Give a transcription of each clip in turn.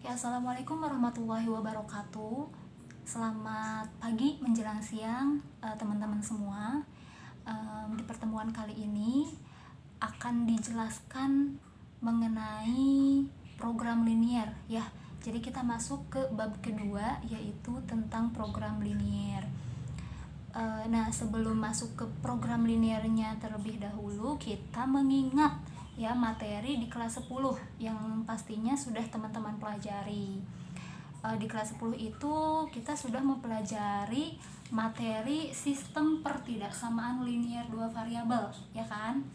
Ya, assalamualaikum warahmatullahi wabarakatuh. Selamat pagi menjelang siang, teman-teman semua. Di pertemuan kali ini akan dijelaskan mengenai program linier, ya. Jadi kita masuk ke bab kedua, yaitu tentang program linier. Nah, sebelum masuk ke program liniernya terlebih dahulu, kita mengingat ya materi di kelas 10 yang pastinya sudah teman-teman pelajari. Di kelas 10 itu kita sudah mempelajari materi sistem pertidaksamaan linier dua variabel, ya kan?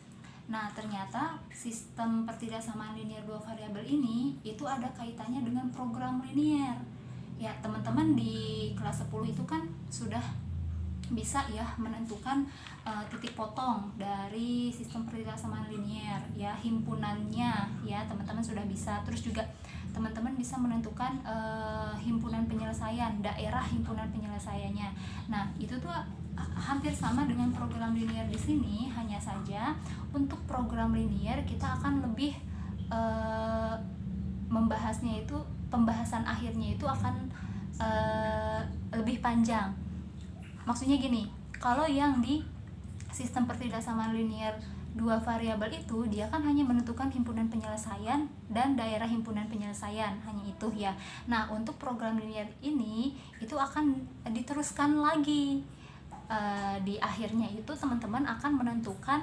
Nah, ternyata sistem pertidaksamaan linier dua variabel ini itu ada kaitannya dengan program linier. Ya, teman-teman di kelas 10 itu kan sudah bisa ya menentukan titik potong dari sistem pertidaksamaan linier, ya himpunannya, ya teman-teman sudah bisa. Terus juga teman-teman bisa menentukan himpunan penyelesaian, daerah himpunan penyelesaiannya. Nah, itu tuh hampir sama dengan program linier di sini, hanya saja untuk program linier kita akan lebih membahasnya itu, pembahasan akhirnya itu akan lebih panjang. Maksudnya gini, kalau yang di sistem pertidaksamaan linier dua variabel itu dia kan hanya menentukan himpunan penyelesaian dan daerah himpunan penyelesaian, hanya itu ya. Nah, untuk program linier ini itu akan diteruskan lagi. Di akhirnya itu teman-teman akan menentukan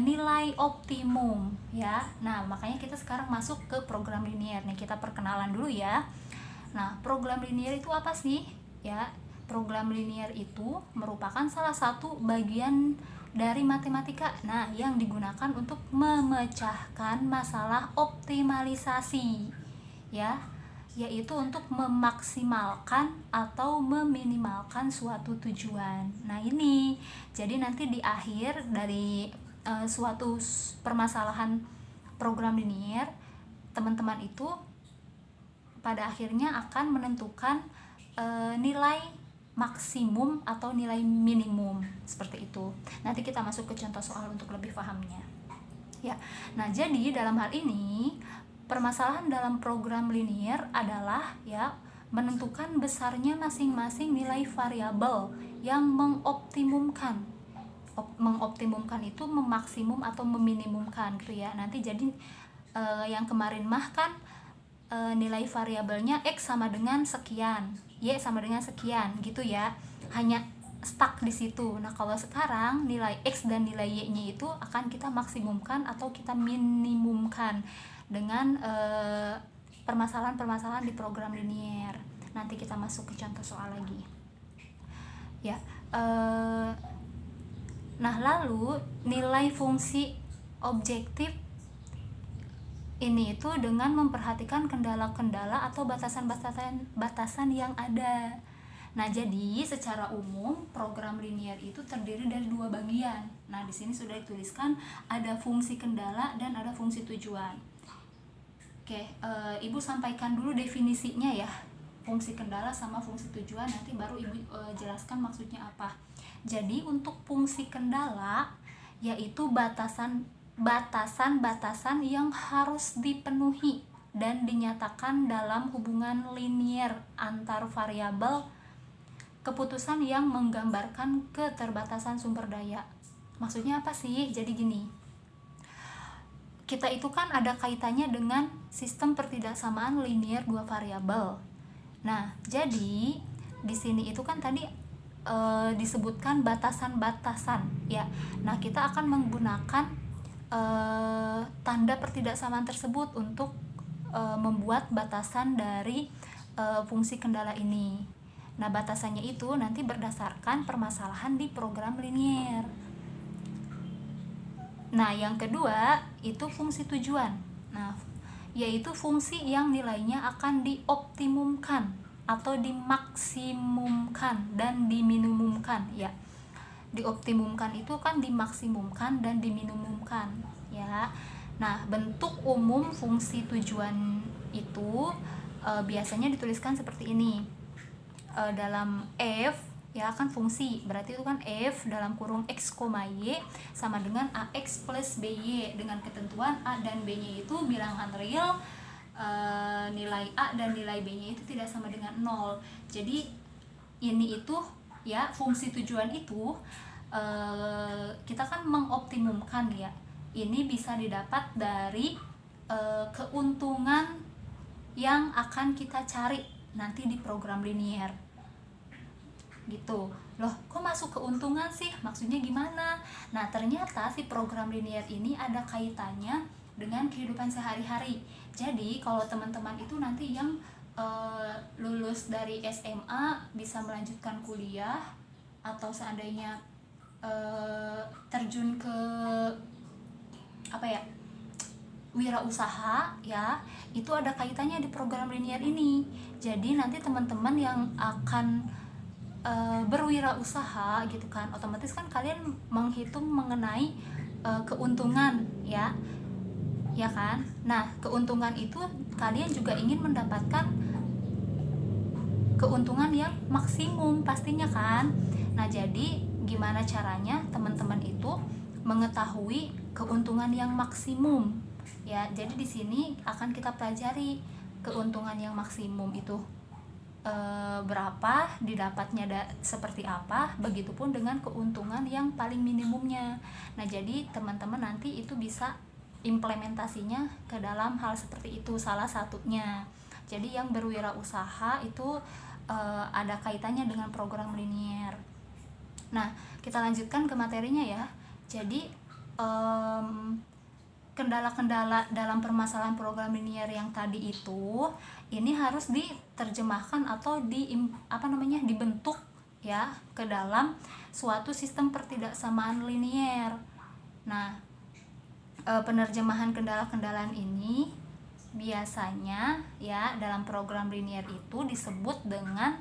nilai optimum ya. Nah, makanya kita sekarang masuk ke program linier. Nih, kita perkenalan dulu ya. Nah, program linier itu apa sih? Ya, program linier itu merupakan salah satu bagian dari matematika. Nah, yang digunakan untuk memecahkan masalah optimalisasi, ya, yaitu untuk memaksimalkan atau meminimalkan suatu tujuan. Nah, ini jadi nanti di akhir dari suatu permasalahan program linier, teman-teman itu pada akhirnya akan menentukan nilai maksimum atau nilai minimum, seperti itu. Nanti kita masuk ke contoh soal untuk lebih pahamnya. Ya. Nah, jadi dalam hal ini permasalahan dalam program linier adalah ya menentukan besarnya masing-masing nilai variabel yang mengoptimumkan. Mengoptimumkan itu memaksimum atau meminimumkan gitu ya. Nanti jadi yang kemarin mah kan nilai variabelnya X sama dengan sekian, Y sama dengan sekian gitu ya, hanya stuck di situ. Nah, kalau sekarang nilai X dan nilai Y-nya itu akan kita maksimumkan atau kita minimumkan dengan permasalahan-permasalahan di program linier. Nanti kita masuk ke contoh soal lagi ya. Nah, lalu nilai fungsi objektif ini itu dengan memperhatikan kendala-kendala atau batasan yang ada. Nah, jadi secara umum program linier itu terdiri dari dua bagian. Nah, di sini sudah dituliskan ada fungsi kendala dan ada fungsi tujuan. Oke, Ibu sampaikan dulu definisinya ya. Fungsi kendala sama fungsi tujuan, nanti baru Ibu jelaskan maksudnya apa. Jadi untuk fungsi kendala yaitu batasan-batasan yang harus dipenuhi dan dinyatakan dalam hubungan linier antar variabel, keputusan yang menggambarkan keterbatasan sumber daya. Maksudnya apa sih? Jadi gini, kita itu kan ada kaitannya dengan sistem pertidaksamaan linier dua variabel. Nah, jadi di sini itu kan tadi disebutkan batasan-batasan ya. Nah, kita akan menggunakan tanda pertidaksamaan tersebut untuk membuat batasan dari fungsi kendala ini. Nah, batasannya itu nanti berdasarkan permasalahan di program linier. Nah, yang kedua itu fungsi tujuan. Nah, yaitu fungsi yang nilainya akan dioptimumkan atau dimaksimumkan dan diminimumkan ya. Dioptimumkan itu kan dimaksimumkan dan diminimumkan ya. Nah, bentuk umum fungsi tujuan itu biasanya dituliskan seperti ini. Dalam F ya kan fungsi, berarti itu kan F dalam kurung X, Y sama dengan AX plus BY dengan ketentuan A dan B nya itu bilangan real, nilai nilai A dan nilai B-nya itu tidak sama dengan 0. Jadi ini itu ya, fungsi tujuan itu kita kan mengoptimumkan ya. Ini bisa didapat dari keuntungan yang akan kita cari nanti di program linear gitu. Loh, kok masuk keuntungan sih? Maksudnya gimana? Nah, ternyata si program linear ini ada kaitannya dengan kehidupan sehari-hari. Jadi, kalau teman-teman itu nanti yang lulus dari SMA bisa melanjutkan kuliah, atau seandainya terjun ke apa ya, wirausaha ya, itu ada kaitannya di program linear ini. Jadi nanti teman-teman yang akan berwirausaha gitu kan, otomatis kan kalian menghitung mengenai keuntungan ya kan. Nah, keuntungan itu kalian juga ingin mendapatkan keuntungan yang maksimum pastinya kan. Nah, jadi gimana caranya teman-teman itu mengetahui keuntungan yang maksimum ya. Jadi di sini akan kita pelajari keuntungan yang maksimum itu berapa, didapatnya seperti apa, begitupun dengan keuntungan yang paling minimumnya. Nah, jadi teman-teman nanti itu bisa implementasinya ke dalam hal seperti itu, salah satunya. Jadi yang berwirausaha itu ada kaitannya dengan program linear. Nah, kita lanjutkan ke materinya ya. Jadi kendala-kendala dalam permasalahan program linear yang tadi itu ini harus diterjemahkan atau dibentuk ya ke dalam suatu sistem pertidaksamaan linear. Nah, penerjemahan kendala-kendalaan ini biasanya ya dalam program linear itu disebut dengan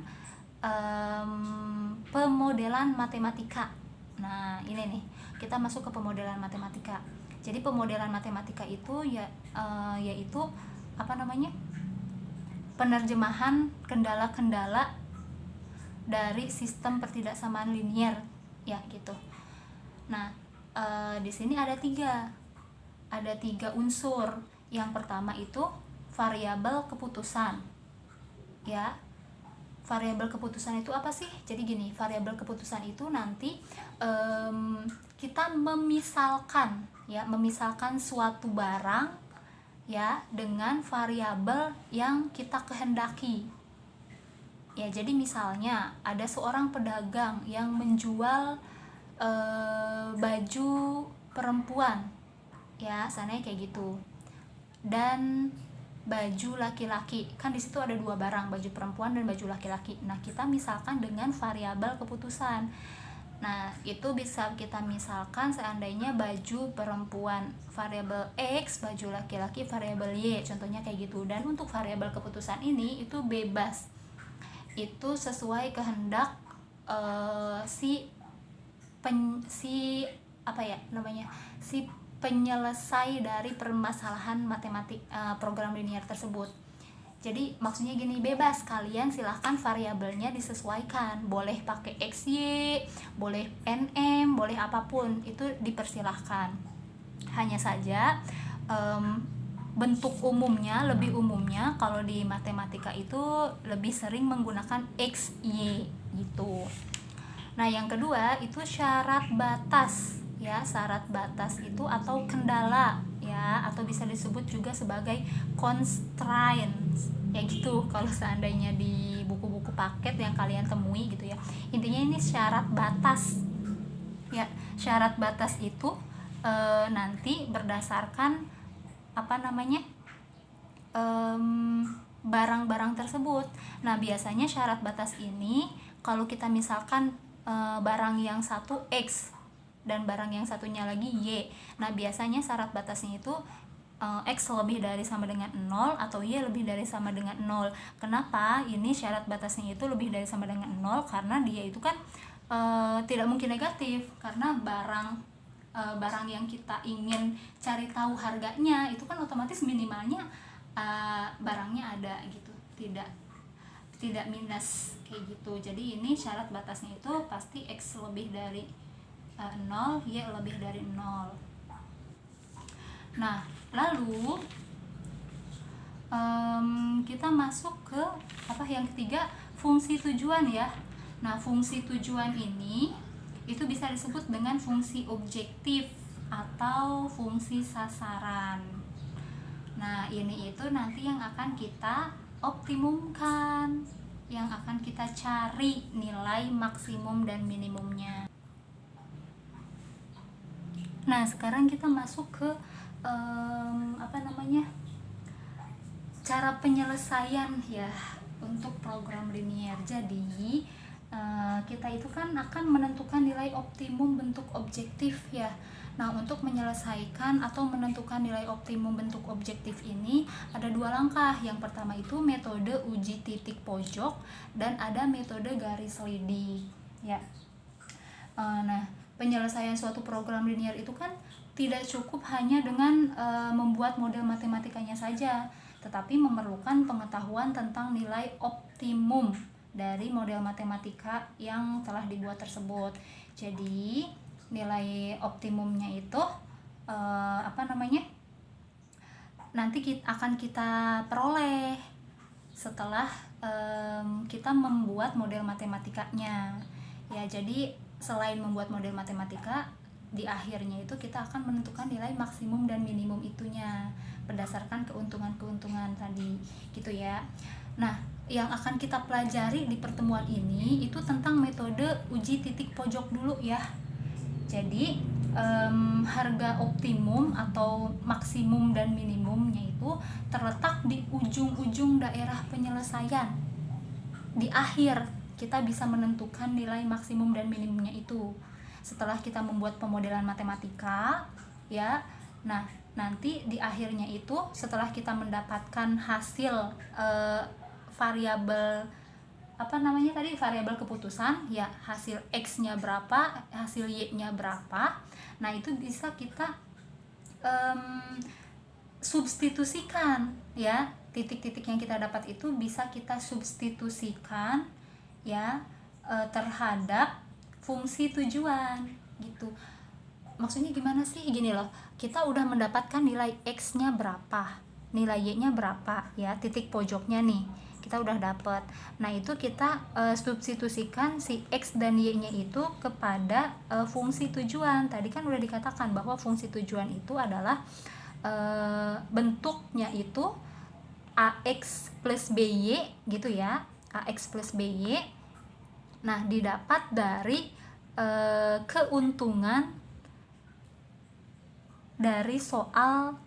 pemodelan matematika. Nah, ini nih, kita masuk ke pemodelan matematika. Jadi pemodelan matematika itu yaitu penerjemahan kendala-kendala dari sistem pertidaksamaan linear ya gitu. Nah, di sini ada tiga unsur. Yang pertama itu variabel keputusan ya. Variabel keputusan itu apa sih? Jadi gini, variabel keputusan itu nanti kita memisalkan suatu barang ya dengan variabel yang kita kehendaki. Ya, jadi misalnya ada seorang pedagang yang menjual baju perempuan. Ya, sananya kayak gitu. Dan baju laki-laki, kan di situ ada dua barang, baju perempuan dan baju laki-laki. Nah, kita misalkan dengan variabel keputusan. Nah, itu bisa kita misalkan seandainya baju perempuan variabel X, baju laki-laki variabel Y, contohnya kayak gitu. Dan untuk variabel keputusan ini itu bebas, itu sesuai kehendak si penyelesai dari permasalahan matematik program linear tersebut. Jadi maksudnya gini, bebas, kalian silahkan variabelnya disesuaikan, boleh pakai XY, boleh NM, boleh apapun, itu dipersilahkan. Hanya saja bentuk umumnya, lebih umumnya kalau di matematika itu lebih sering menggunakan XY gitu. Nah, yang kedua itu syarat batas ya. Syarat batas itu atau kendala ya, atau bisa disebut juga sebagai constraints ya gitu kalau seandainya di buku-buku paket yang kalian temui gitu ya. Intinya ini syarat batas ya. Syarat batas itu nanti berdasarkan barang-barang tersebut. Nah, biasanya syarat batas ini kalau kita misalkan barang yang satu X dan barang yang satunya lagi Y. Nah, biasanya syarat batasnya itu X lebih dari sama dengan 0 atau Y lebih dari sama dengan 0. Kenapa ini syarat batasnya itu lebih dari sama dengan 0? Karena dia itu kan tidak mungkin negatif, karena barang yang kita ingin cari tahu harganya itu kan otomatis minimalnya barangnya ada gitu, tidak minus kayak gitu. Jadi ini syarat batasnya itu pasti X lebih dari 0, Y lebih dari 0. Nah, lalu kita kita masuk ke yang ketiga, fungsi tujuan ya. Nah, fungsi tujuan ini itu bisa disebut dengan fungsi objektif atau fungsi sasaran. Nah, ini itu nanti yang akan kita optimumkan, yang akan kita cari nilai maksimum dan minimumnya. Nah, sekarang kita masuk ke cara penyelesaian ya untuk program linear. Jadi kita itu kan akan menentukan nilai optimum bentuk objektif ya. Nah, untuk menyelesaikan atau menentukan nilai optimum bentuk objektif ini ada 2 langkah. Yang pertama itu metode uji titik pojok dan ada metode garis lidik ya. Nah, penyelesaian suatu program linear itu kan tidak cukup hanya dengan membuat model matematikanya saja, tetapi memerlukan pengetahuan tentang nilai optimum dari model matematika yang telah dibuat tersebut. Jadi nilai optimumnya itu nanti akan kita peroleh setelah kita membuat model matematikanya ya. Jadi selain membuat model matematika, di akhirnya itu kita akan menentukan nilai maksimum dan minimum itunya berdasarkan keuntungan-keuntungan tadi gitu ya. Nah, yang akan kita pelajari di pertemuan ini itu tentang metode uji titik pojok dulu ya. Jadi harga optimum atau maksimum dan minimumnya itu terletak di ujung-ujung daerah penyelesaian. Di akhir kita bisa menentukan nilai maksimum dan minimumnya itu setelah kita membuat pemodelan matematika ya. Nah, nanti di akhirnya itu setelah kita mendapatkan hasil variabel variabel keputusan ya, hasil X-nya berapa, hasil Y-nya berapa. Nah, itu bisa kita substitusikan ya. Titik-titik yang kita dapat itu bisa kita substitusikan ya terhadap fungsi tujuan gitu. Maksudnya gimana sih? Gini loh, kita udah mendapatkan nilai X-nya berapa, nilai Y-nya berapa ya, titik pojoknya nih kita udah dapat. Nah, itu kita substitusikan si X dan Y-nya itu kepada fungsi tujuan. Tadi kan udah dikatakan bahwa fungsi tujuan itu adalah bentuknya itu AX plus BY gitu ya, AX plus BY. Nah, didapat dari keuntungan dari soal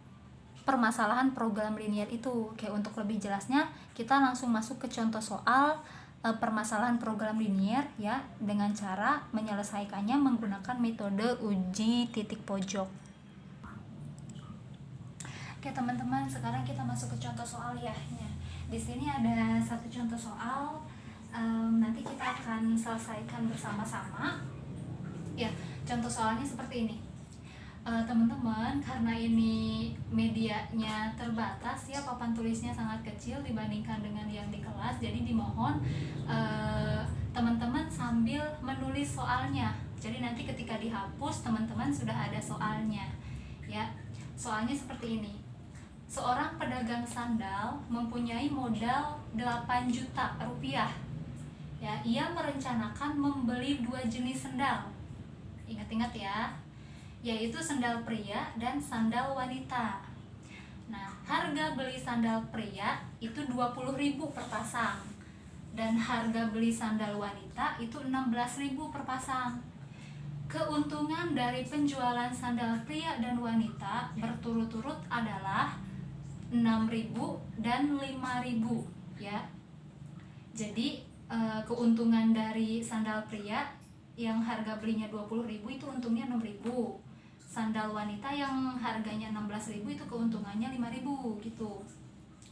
permasalahan program linear itu. Kayak untuk lebih jelasnya kita langsung masuk ke contoh soal permasalahan program linear ya, dengan cara menyelesaikannya menggunakan metode uji titik pojok. Oke teman-teman, sekarang kita masuk ke contoh soal ya. Di sini ada satu contoh soal, nanti kita akan selesaikan bersama-sama. Ya, contoh soalnya seperti ini. Teman-teman, karena ini medianya terbatas ya, papan tulisnya sangat kecil dibandingkan dengan yang di kelas, jadi dimohon teman-teman sambil menulis soalnya. Jadi nanti ketika dihapus teman-teman sudah ada soalnya ya. Soalnya seperti ini. Seorang pedagang sandal mempunyai modal 8 juta rupiah ya. Ia merencanakan membeli 2 jenis sandal, ingat-ingat ya, yaitu sandal pria dan sandal wanita. Nah, harga beli sandal pria itu 20.000 per pasang dan harga beli sandal wanita itu 16.000 per pasang. Keuntungan dari penjualan sandal pria dan wanita berturut-turut adalah 6.000 dan 5.000 ya. Jadi keuntungan dari sandal pria yang harga belinya 20.000 itu untungnya 6.000. Sandal wanita yang harganya 16.000 itu keuntungannya 5.000 gitu.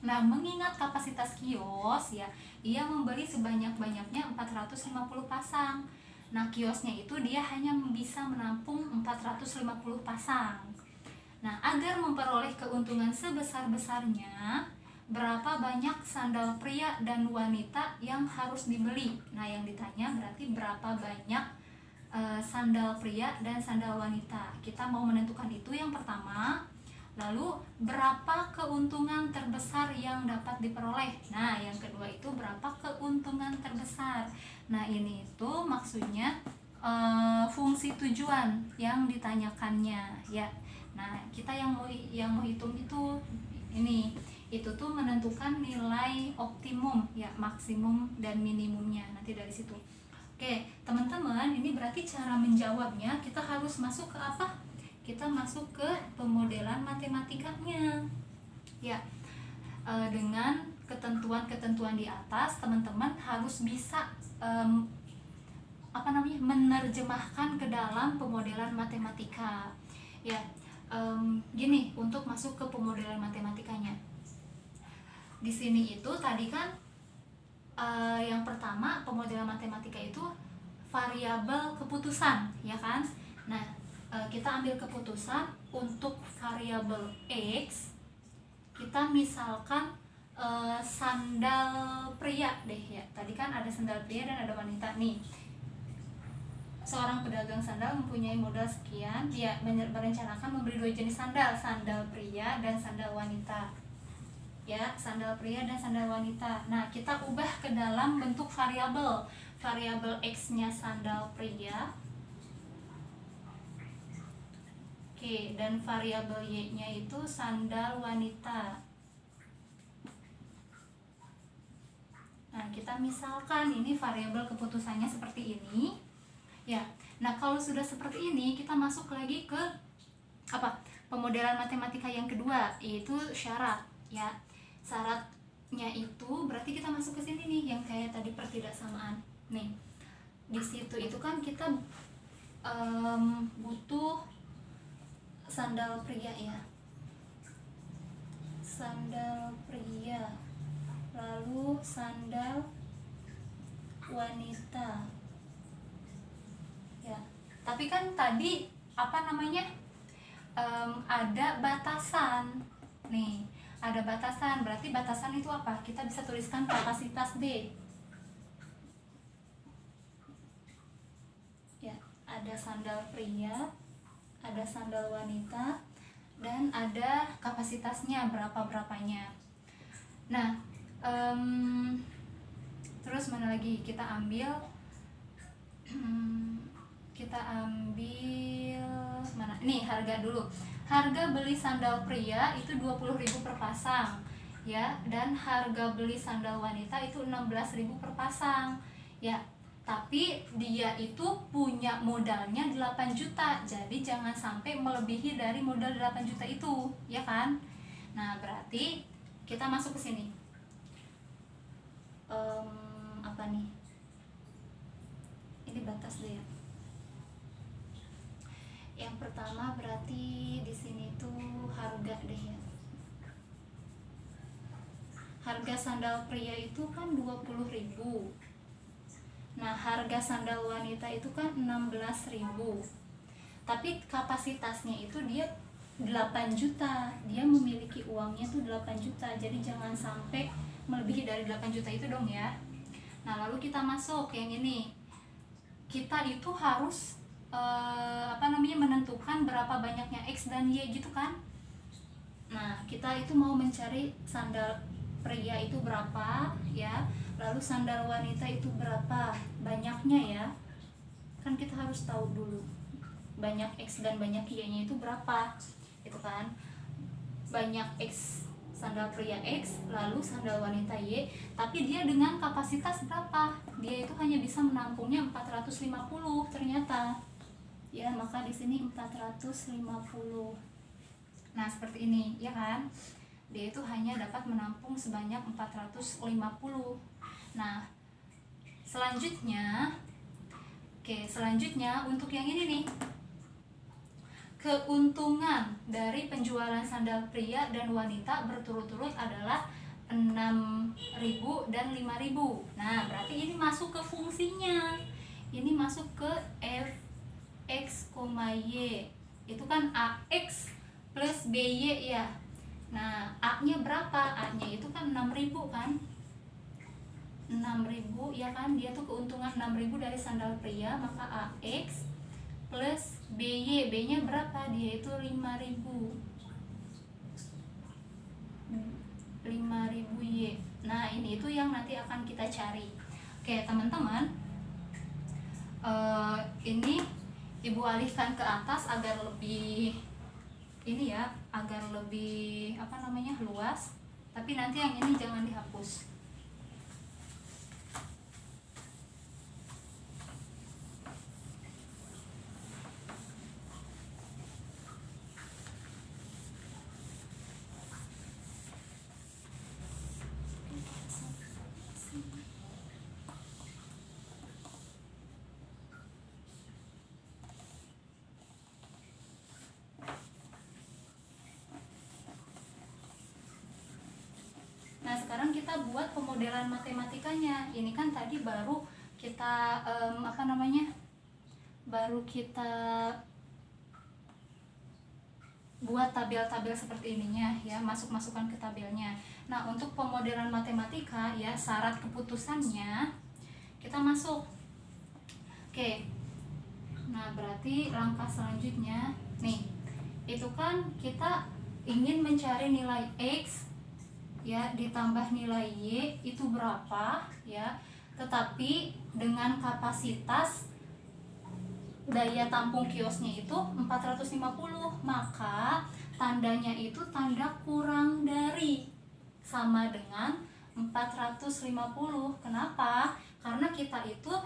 Nah, mengingat kapasitas kios ya, ia membeli sebanyak-banyaknya 450 pasang. Nah, kiosnya itu dia hanya bisa menampung 450 pasang. Nah, agar memperoleh keuntungan sebesar-besarnya, berapa banyak sandal pria dan wanita yang harus dibeli? Nah, yang ditanya berarti berapa banyak sandal pria dan sandal wanita. Kita mau menentukan itu. Yang pertama, Lalu berapa keuntungan terbesar yang dapat diperoleh? Nah, yang kedua itu berapa keuntungan terbesar. Nah, ini itu maksudnya fungsi tujuan yang ditanyakannya ya. Nah, kita yang mau hitung itu ini, itu tuh menentukan nilai optimum ya, maksimum dan minimumnya nanti dari situ. Oke, teman-teman, ini berarti cara menjawabnya kita harus masuk ke apa? Kita masuk ke pemodelan matematikanya ya. Dengan ketentuan-ketentuan di atas, teman-teman harus bisa menerjemahkan ke dalam pemodelan matematika ya. Gini, untuk masuk ke pemodelan matematikanya di sini itu tadi kan yang pertama pemodelan matematika itu variabel keputusan ya kan. Nah, kita ambil keputusan untuk variabel X, kita misalkan sandal pria deh ya. Tadi kan ada sandal pria dan ada wanita nih. Seorang pedagang sandal mempunyai modal sekian, dia merencanakan membeli 2 jenis sandal, sandal pria dan sandal wanita ya, sandal pria dan sandal wanita. Nah, kita ubah ke dalam bentuk variabel X nya sandal pria, oke, dan variabel Y nya itu sandal wanita. Nah, kita misalkan ini variabel keputusannya seperti ini ya. Nah, kalau sudah seperti ini, kita masuk lagi ke apa? Pemodelan matematika yang kedua, yaitu syarat ya. Syaratnya itu berarti kita masuk ke sini nih, yang kayak tadi pertidaksamaan nih. Di situ itu kan kita butuh sandal pria ya, sandal pria, lalu sandal wanita ya. Tapi kan tadi ada batasan nih, ada batasan, berarti batasan itu apa? Kita bisa tuliskan kapasitas D ya. Ada sandal pria, ada sandal wanita, dan ada kapasitasnya berapanya. Nah, terus mana lagi? Kita ambil mana? Nih, harga dulu. Harga beli sandal pria itu 20.000 per pasang ya, dan harga beli sandal wanita itu 16.000 per pasang ya. Tapi dia itu punya modalnya 8 juta, jadi jangan sampai melebihi dari modal 8 juta itu ya kan. Nah, berarti kita masuk ke sini. Apa nih? Ini batas deh ya. Yang pertama berarti di sini tuh harga deh ya. Harga sandal pria itu kan 20.000. Nah, harga sandal wanita itu kan 16.000. Tapi kapasitasnya itu dia 8 juta. Dia memiliki uangnya tuh 8 juta. Jadi jangan sampai melebihi dari 8 juta itu dong ya. Nah, lalu kita masuk yang ini. Kita itu harus menentukan berapa banyaknya X dan Y gitu kan. Nah, kita itu mau mencari sandal pria itu berapa ya, lalu sandal wanita itu berapa banyaknya ya. Kan kita harus tahu dulu banyak X dan banyak Y nya itu berapa itu kan. Banyak X sandal pria X, lalu sandal wanita Y, tapi dia dengan kapasitas berapa? Dia itu hanya bisa menampungnya 450 ternyata ya, maka di sini 450. Nah, seperti ini ya kan, dia itu hanya dapat menampung sebanyak 450. Nah, selanjutnya untuk yang ini nih, keuntungan dari penjualan sandal pria dan wanita berturut-turut adalah 6.000 dan 5.000. Nah, berarti ini masuk ke fungsinya, ini masuk ke X, Y, itu kan AX plus BY ya. Nah, A nya berapa? A nya itu kan 6.000 kan, 6.000 ya kan. Dia tuh keuntungan 6.000 dari sandal pria, maka AX plus BY, B nya berapa? Dia itu 5.000 5000 Y. Nah, ini itu yang nanti akan kita cari. Oke, teman-teman. Ini Ibu alihkan ke atas agar lebih ini ya, agar lebih luas. Tapi nanti yang ini jangan dihapus. Nah, sekarang kita buat pemodelan matematikanya. Ini kan tadi baru kita baru kita buat tabel-tabel seperti ininya ya, masukkan ke tabelnya. Nah, untuk pemodelan matematika ya, syarat keputusannya kita masuk. Oke. Nah, berarti langkah selanjutnya nih, itu kan kita ingin mencari nilai X ya ditambah nilai Y itu berapa ya, tetapi dengan kapasitas daya tampung kiosnya itu 450, maka tandanya itu tanda kurang dari, sama dengan 450. Kenapa? Karena kita itu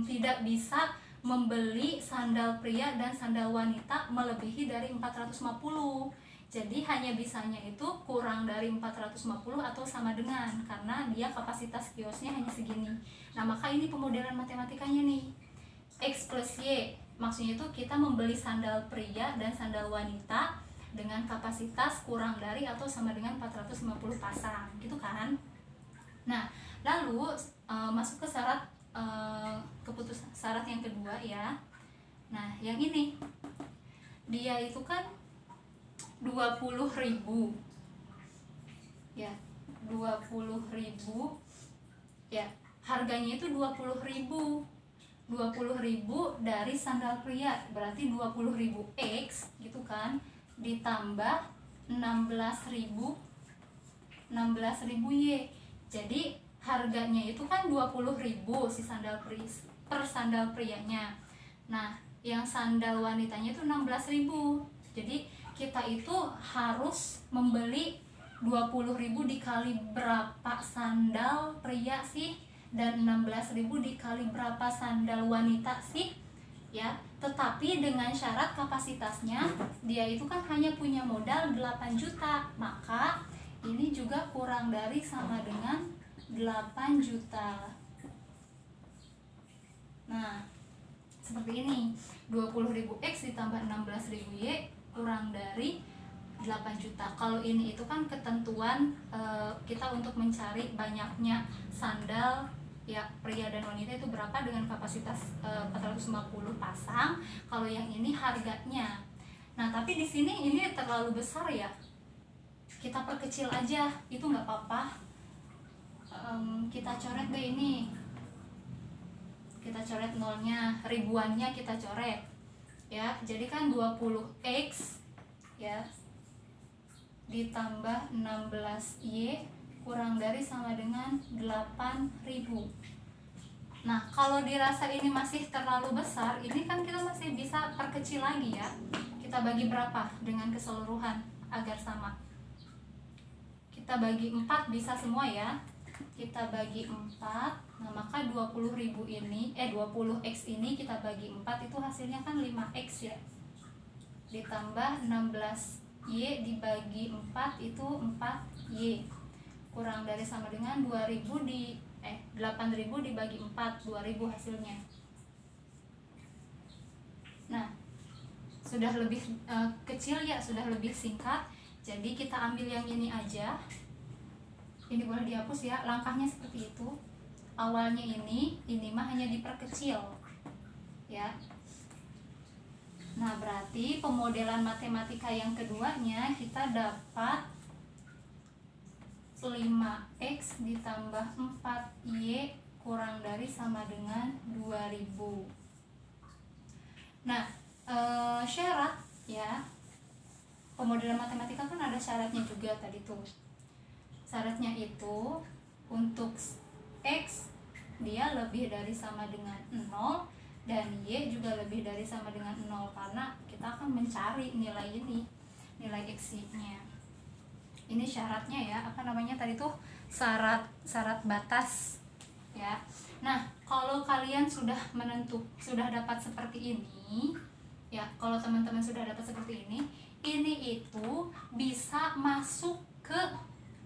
tidak bisa membeli sandal pria dan sandal wanita melebihi dari 450. Jadi hanya bisanya itu kurang dari 450 atau sama dengan, karena dia kapasitas kiosnya hanya segini. Nah, maka ini pemodelan matematikanya nih. X plus Y, maksudnya itu kita membeli sandal pria dan sandal wanita dengan kapasitas kurang dari atau sama dengan 450 pasang, gitu kan. Nah, lalu masuk ke syarat keputusan, syarat yang kedua ya. Nah, yang ini dia itu kan 20.000 ya, 20.000 ya, harganya itu 20.000 dari sandal pria, berarti 20.000 X gitu kan, ditambah 16.000 Y. Jadi harganya itu kan 20.000 si sandal per sandal prianya. Nah, yang sandal wanitanya itu 16.000. Jadi kita itu harus membeli 20.000 dikali berapa sandal pria sih, dan 16.000 dikali berapa sandal wanita sih ya. Tetapi dengan syarat kapasitasnya dia itu kan hanya punya modal 8 juta, maka ini juga kurang dari sama dengan 8 juta. Nah, seperti ini, 20.000 X ditambah 16.000 Y kurang dari 8 juta. Kalau ini itu kan ketentuan kita untuk mencari banyaknya sandal ya pria dan wanita itu berapa dengan kapasitas 450 pasang. Kalau yang ini harganya. Nah, tapi di sini ini terlalu besar ya. Kita perkecil aja, itu nggak apa-apa. Kita coret deh ini. Kita coret nolnya, ribuannya kita coret. Ya, jadi kan 20X ya ditambah 16Y kurang dari sama dengan 8.000. Nah, kalau dirasa ini masih terlalu besar, ini kan kita masih bisa perkecil lagi ya. Kita bagi berapa dengan keseluruhan agar sama. Kita bagi 4 bisa semua ya. Kita bagi 4. Nah, maka 20.000 ini 20X ini kita bagi 4 itu hasilnya kan 5X ya. Ditambah 16Y dibagi 4 itu 4Y. Kurang dari sama dengan 8.000 dibagi 4, 2.000 hasilnya. Nah, sudah lebih kecil ya, sudah lebih singkat. Jadi kita ambil yang ini aja. Ini boleh dihapus ya, langkahnya seperti itu. Awalnya ini mah hanya diperkecil ya. Nah, berarti pemodelan matematika yang keduanya kita dapat 5X ditambah 4Y kurang dari sama dengan 2000. Nah, syarat ya, pemodelan matematika kan ada syaratnya juga tadi tuh. syaratnya itu untuk X dia lebih dari sama dengan 0 dan Y juga lebih dari sama dengan 0, karena kita akan mencari nilai ini, nilai X-nya. Ini syaratnya ya, apa namanya tadi tuh, syarat batas ya. Nah, kalau kalian sudah dapat seperti ini ya, kalau teman-teman sudah dapat seperti ini itu bisa masuk ke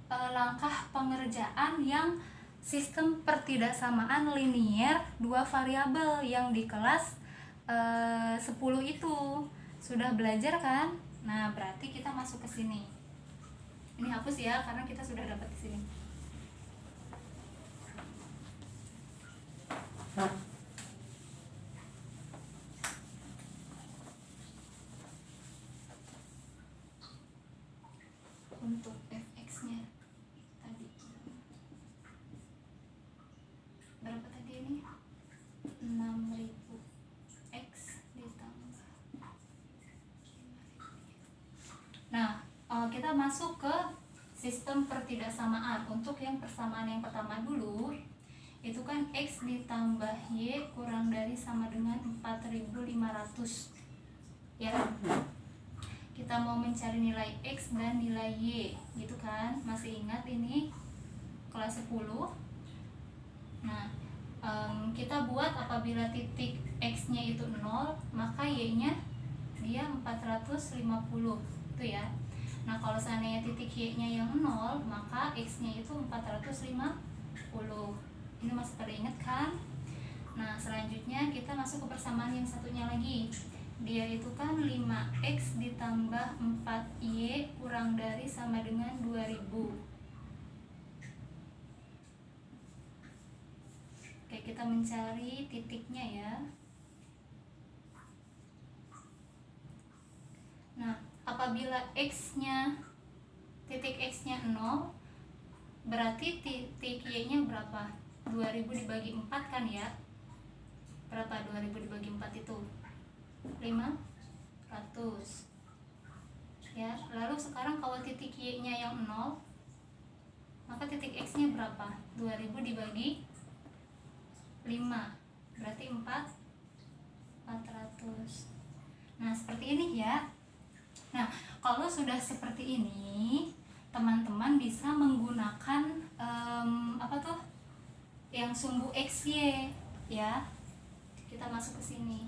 langkah pengerjaan yang sistem pertidaksamaan linier dua variabel yang di kelas 10 itu sudah belajar kan. Nah, berarti kita masuk ke sini. Ini hapus ya karena kita sudah dapat di sini. Untuk fx-nya tadi berapa tadi ini? 6.000 x ditambah. Nah, kita masuk ke sistem pertidaksamaan. Untuk yang persamaan yang pertama dulu, itu kan x ditambah y kurang dari sama dengan 4.500 ya. Kita mau mencari nilai x dan nilai y gitu kan, masih ingat ini kelas 10. Nah, kita buat apabila titik x nya itu 0 maka y nya dia 450 itu ya. Nah, kalau seandainya titik y nya yang 0 maka x nya itu 450. Ini masih pada ingat kan? Nah, selanjutnya kita masuk ke persamaan yang satunya lagi. Dia itu kan 5x ditambah 4y kurang dari sama dengan 2000. Oke, kita mencari titiknya ya. Nah, apabila titik x-nya 0, berarti titik y-nya berapa? 2000 dibagi 4 kan ya? Berapa 2000 dibagi 4 itu? 500 ya. Lalu sekarang kalau titik y-nya yang 0, maka titik x-nya berapa? 2000 dibagi 5 berarti 400. Nah, seperti ini ya. Nah, kalau sudah seperti ini, teman-teman bisa menggunakan yang sumbu XY ya. Kita masuk ke sini.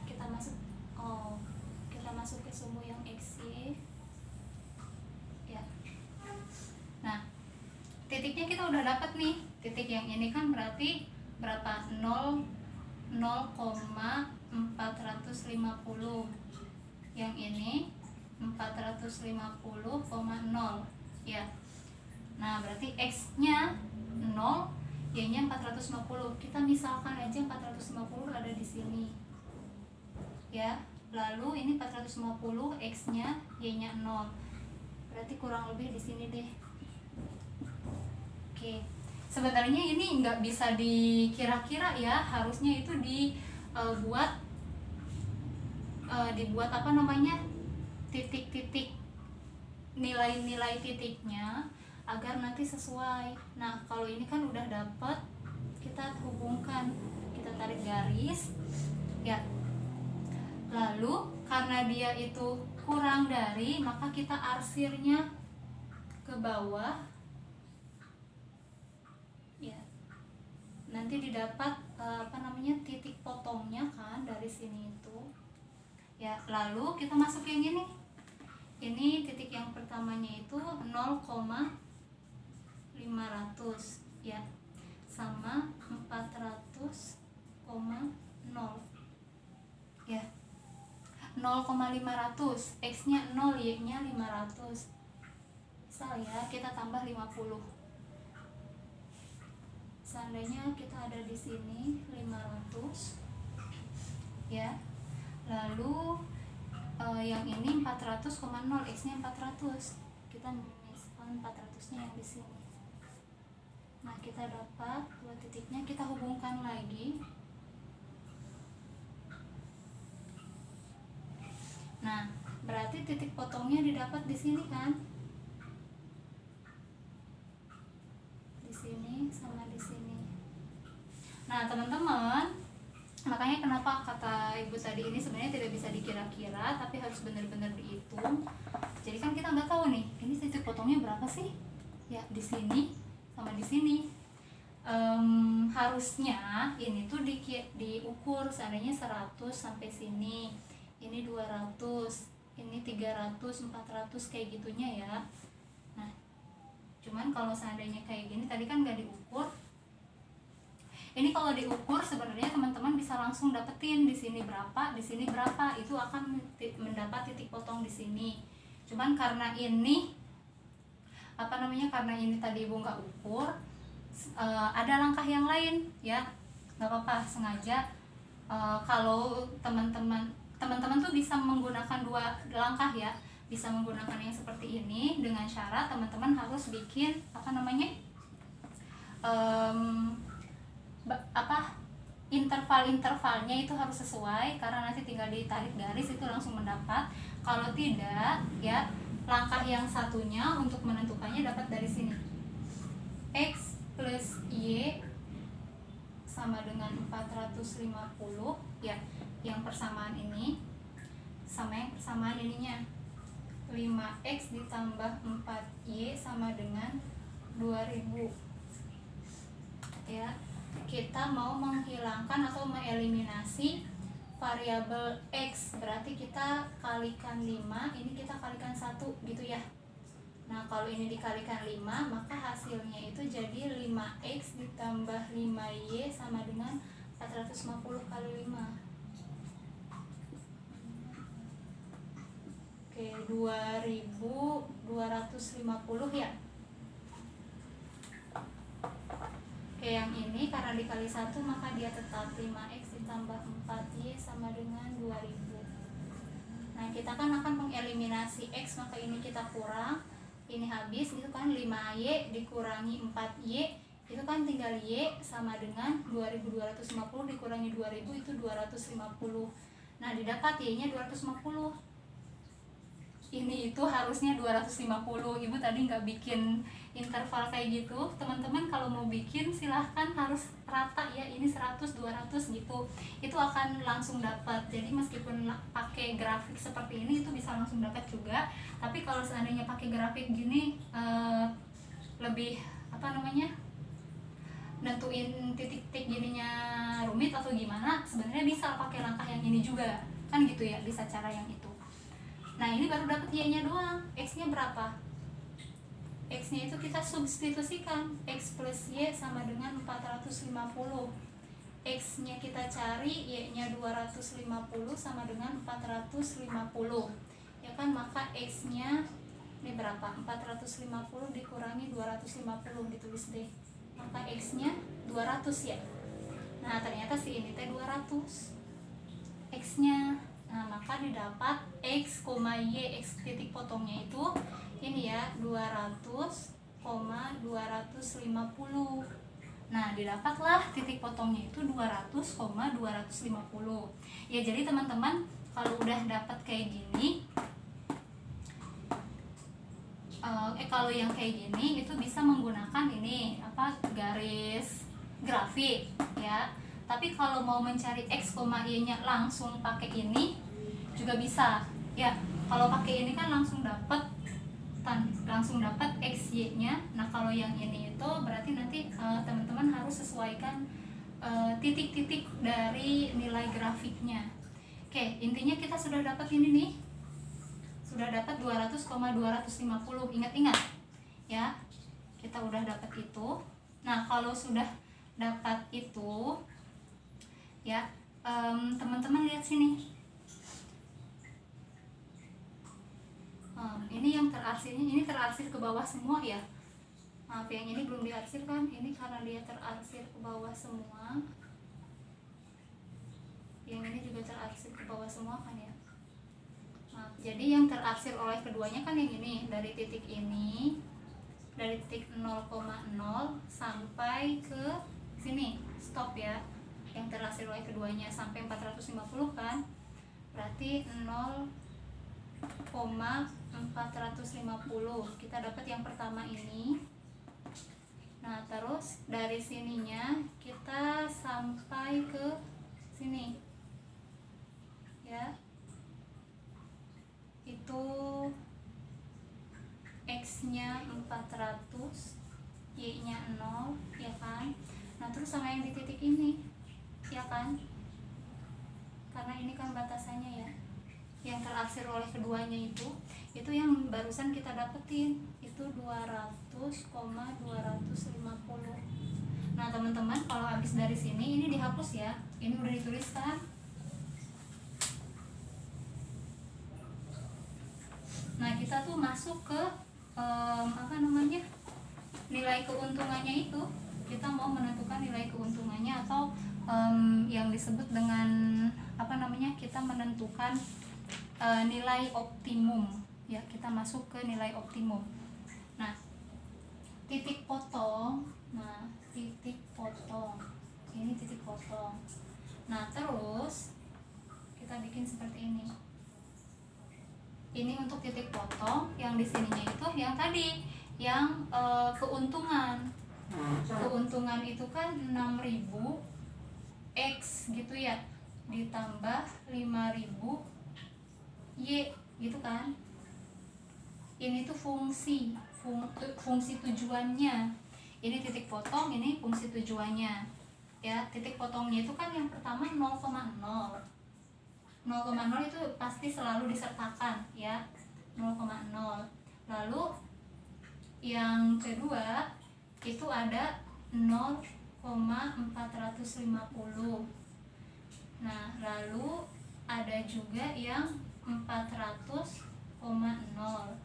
Kita masuk ke sumbu yang XY ya. Nah, titiknya kita udah dapat nih. Titik yang ini kan berarti berapa? 0,450. Yang ini 450,0 ya. Nah, berarti x-nya 0, y-nya 450. Kita misalkan aja 450 ada di sini ya. Lalu ini 450, x-nya, y-nya 0. Berarti kurang lebih di sini deh. Oke. Sebenarnya ini nggak bisa dikira-kira ya, harusnya itu dibuat titik-titik, nilai-nilai titiknya agar nanti sesuai. Nah, kalau ini kan udah dapet, kita hubungkan, kita tarik garis ya. Lalu karena dia itu kurang dari, maka kita arsirnya ke bawah ya. Nanti didapat titik potongnya kan dari sini itu ya. Lalu kita masuk yang ini. Ini titik yang pertamanya itu 0,500 ya, sama 400,0 ya. 0,500, x-nya 0, y-nya 500. Misal ya, kita tambah 50. Seandainya kita ada di sini 500 ya. Lalu yang ini 400,0, x-nya 400. Kita misalkan 400-nya yang di sini. Nah, kita dapat dua titiknya, kita hubungkan lagi. Nah, berarti titik potongnya didapat di sini kan, di sini sama di sini. Nah teman-teman, makanya kenapa kata ibu tadi ini sebenarnya tidak bisa dikira-kira, tapi harus benar-benar dihitung. Jadi kan kita nggak tahu nih, ini titik potongnya berapa sih? Ya di sini sama di sini. Harusnya ini tuh diukur seandainya 100 sampai sini, ini 200, ini 300, 400 kayak gitunya ya. Nah cuman kalau seandainya kayak gini tadi kan nggak diukur. Ini kalau diukur sebenarnya teman-teman bisa langsung dapetin di sini berapa, di sini berapa, itu akan mendapat titik potong di sini. Cuman karena ini karena ini tadi ibu nggak ukur, ada langkah yang lain ya, nggak apa-apa sengaja. Kalau teman-teman tuh bisa menggunakan 2 langkah ya, bisa menggunakan yang seperti ini dengan syarat teman-teman harus bikin interval-intervalnya itu harus sesuai, karena nanti tinggal ditarik garis itu langsung mendapat. Kalau tidak ya, langkah yang satunya untuk menentukannya dapat dari sini, X plus Y sama dengan 450 ya, yang persamaan ini sama yang persamaan ininya, 5X ditambah 4Y sama dengan 2000 ya. Kita mau menghilangkan atau mengeliminasi variabel X, berarti kita kalikan 5, ini kita kalikan 1 gitu ya. Nah kalau ini dikalikan 5, maka hasilnya itu jadi 5X ditambah 5Y sama dengan 450 kali 5. Oke, 2250 ya. Oke, yang ini karena dikali 1 maka dia tetap 5X ditambah 4Y sama dengan 2000. Nah kita kan akan mengeliminasi X, maka ini kita kurang, ini habis, itu kan 5Y dikurangi 4Y, itu kan tinggal Y sama dengan 2250 dikurangi 2000 itu 250. Nah didapat Y nya 250. Ini itu harusnya 250. Ibu tadi nggak bikin interval kayak gitu. Teman-teman kalau mau bikin silahkan, harus rata ya, ini 100 200 gitu, itu akan langsung dapat. Jadi meskipun pakai grafik seperti ini itu bisa langsung dapat juga, tapi kalau seandainya pakai grafik gini lebih nentuin titik-titik gininya rumit atau gimana, sebenarnya bisa pakai langkah yang ini juga kan gitu ya, bisa cara yang itu. Nah ini baru dapat Y-nya doang. X-nya berapa? X-nya itu kita substitusikan, X plus Y sama dengan 450. X-nya kita cari, Y-nya 250 sama dengan 450 ya kan, maka X-nya ini berapa? 450 dikurangi 250, ditulis deh, maka X-nya 200 ya. Nah ternyata si ini teh 200 X-nya. Nah maka didapat X, Y, X titik potongnya itu ini ya, 200,250. Nah didapatlah titik potongnya itu 200,250 ya. Jadi teman-teman kalau udah dapat kayak gini, kalau yang kayak gini itu bisa menggunakan ini garis grafik ya. Tapi kalau mau mencari X, Y nya langsung pakai ini juga bisa ya. Kalau pakai ini kan langsung dapat X, Y nya. Nah kalau yang ini itu berarti nanti teman-teman harus sesuaikan titik-titik dari nilai grafiknya. Oke, intinya kita sudah dapat ini nih, sudah dapat 200,250. Ingat-ingat ya, kita udah dapat itu. Nah kalau sudah dapat itu ya, teman-teman lihat sini, ini yang terarsirnya, ini terarsir ke bawah semua ya. Maaf yang ini belum diarsir kan, ini karena dia terarsir ke bawah semua. Yang ini juga terarsir ke bawah semua kan ya. Maaf, jadi yang terarsir oleh keduanya kan yang ini, dari titik ini, dari titik 0,0 sampai ke sini, stop ya. Yang terarsir oleh keduanya sampai 450 kan, berarti 0,0 kita dapat yang pertama ini. Nah terus dari sininya kita sampai ke sini ya, itu X nya 400, Y nya 0 ya kan. Nah terus sama yang di titik ini ya kan, karena ini kan batasannya ya, yang terakhir oleh keduanya itu yang barusan kita dapetin itu 200,250. Nah teman-teman, kalau habis dari sini ini dihapus ya, ini udah dituliskan. Nah kita tuh masuk ke nilai keuntungannya itu, kita mau menentukan nilai keuntungannya atau yang disebut dengan kita menentukan nilai optimum ya, kita masuk ke nilai optimum. Nah titik potong, ini titik potong. Nah terus kita bikin seperti ini untuk titik potong. Yang di sininya itu yang tadi yang keuntungan itu kan 6.000 X gitu ya, ditambah 5.000 Y gitu kan. Ini tuh fungsi tujuannya. Ini titik potong, ini fungsi tujuannya ya. Titik potongnya itu kan yang pertama 0,0 itu pasti selalu disertakan ya, 0,0. Lalu yang kedua itu ada 0,450. Nah lalu ada juga yang 400,0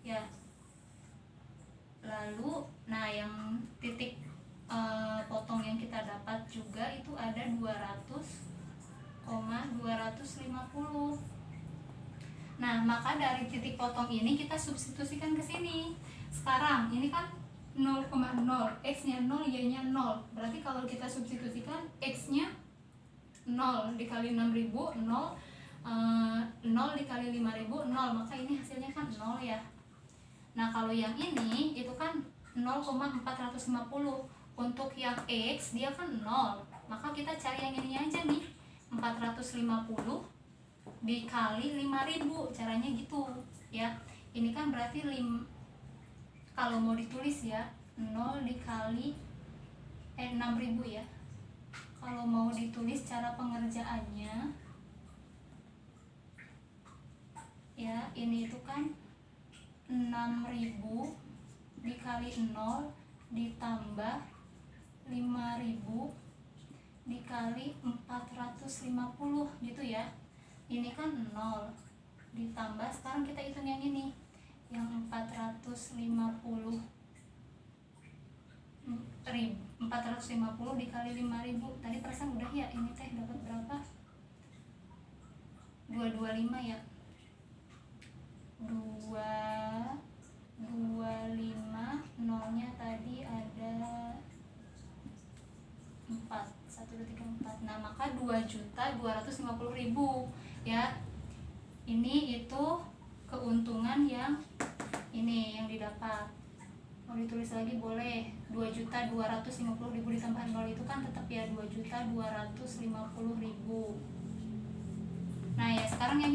ya. Lalu yang titik potong yang kita dapat juga itu ada 200,250. Nah maka dari titik potong ini kita substitusikan ke sini. Sekarang ini kan 0,0, X nya 0, Y nya 0. Berarti kalau kita substitusikan X nya 0 dikali 6.000, 0 dikali 5.000, 0, maka ini hasilnya kan 0 ya. Nah kalau yang ini itu kan 0,450. Untuk yang X dia kan 0, maka kita cari yang ini aja nih, 450 dikali 5.000, caranya gitu ya. Ini kan berarti kalau mau ditulis ya 0 dikali 6.000 ya. Kalau mau ditulis cara pengerjaannya ya, ini itu kan 6.000 dikali 0 ditambah 5.000 dikali 450 gitu ya. Ini kan 0 ditambah, sekarang kita hitung yang ini, yang 450 dikali 5.000 tadi perasaan udah ya. Ini teh dapat berapa? 225 ya, 225, nolnya tadi ada 4, 1, 2, 3, 4. Nah maka 2.250.000 ya. Ini itu keuntungan yang ini yang didapat. Mau ditulis lagi boleh, 2.250.000 ditambah 0 itu kan tetap ya 2.250.000. Nah ya sekarang yang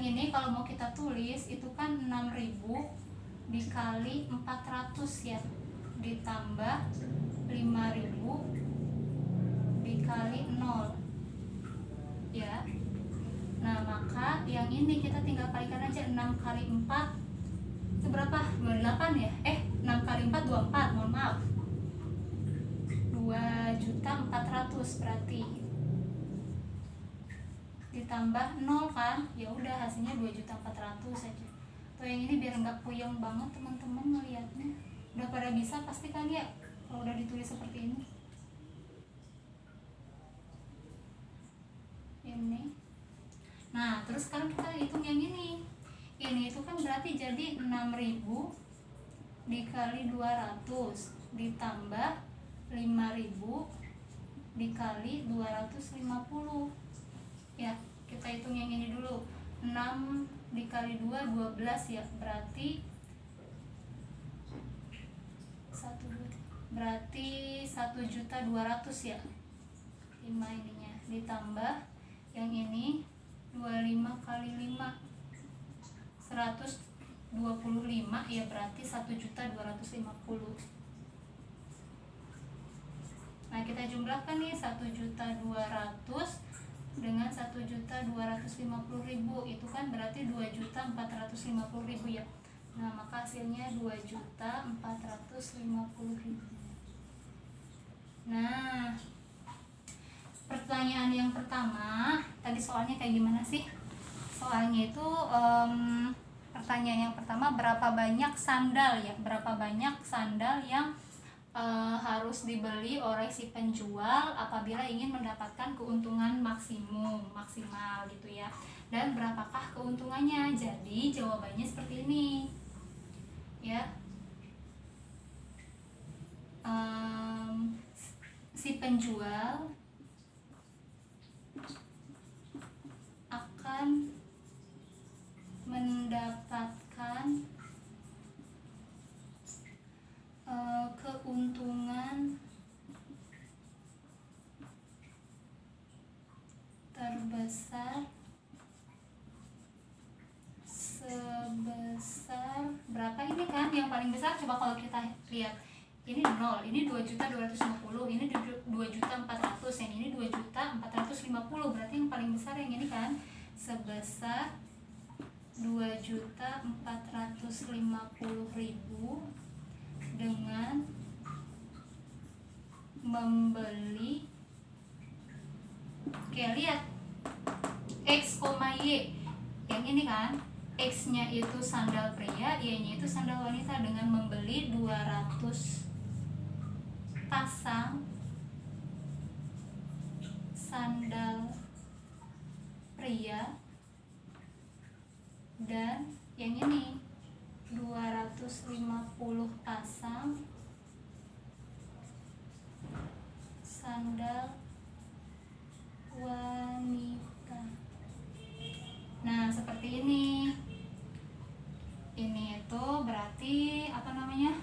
ini kalau mau kita tulis itu kan 6.000 dikali 400 ya, ditambah 5.000 dikali 0 ya. Nah maka yang ini kita tinggal kalikan aja, 6 kali 4 itu berapa? 28 ya? 6 kali 4 24, mohon maaf, 2.400.000 berarti ditambah 0 kan, ya udah hasilnya 2.400.000 saja. Tuh yang ini biar nggak puyeng banget teman-teman melihatnya. Udah pada bisa pasti kan ya kalau udah ditulis seperti ini. Ini. Nah terus sekarang kita hitung yang ini. Ini itu kan berarti jadi 6.000 dikali 200 ditambah 5.000 dikali 250 ya. Kita hitung yang ini dulu, 6 dikali 2 12 ya, berarti 1.200.000 ya, 5 ininya, ditambah yang ini 25 kali 5 125 ya, berarti 1.250.000. Nah, kita jumlahkan nih 1.200.000 dengan 1.250.000, itu kan berarti 2.450.000 ya. Nah, maka hasilnya 2.450.000. Nah, pertanyaan yang pertama tadi soalnya kayak gimana sih? Soalnya itu pertanyaan yang pertama, berapa banyak sandal ya? Berapa banyak sandal yang harus dibeli oleh si penjual apabila ingin mendapatkan keuntungan maksimal gitu ya. Dan berapakah keuntungannya? Jadi jawabannya seperti ini ya. Si penjual akan mendapatkan keuntungan terbesar sebesar berapa ini kan? Yang paling besar coba kalau kita lihat, ini 0, ini 2.250.000, ini 2.400.000, yang ini 2.450.000, berarti yang paling besar yang ini kan, sebesar 2.450.000 dengan membeli, oke lihat X, Y, yang ini kan X nya itu sandal pria, Y nya itu sandal wanita, dengan membeli 200 pasang sandal pria, dan yang ini 250 pasang sandal wanita. Nah, seperti ini. Ini itu berarti apa namanya?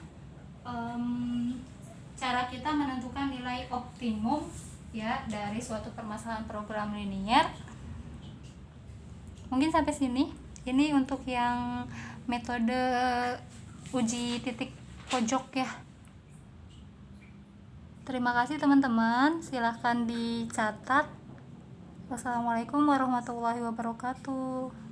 Cara kita menentukan nilai optimum ya dari suatu permasalahan program linier. Mungkin sampai sini. Ini untuk yang metode uji titik pojok ya. Terima kasih teman-teman, silahkan dicatat. Wassalamualaikum warahmatullahi wabarakatuh.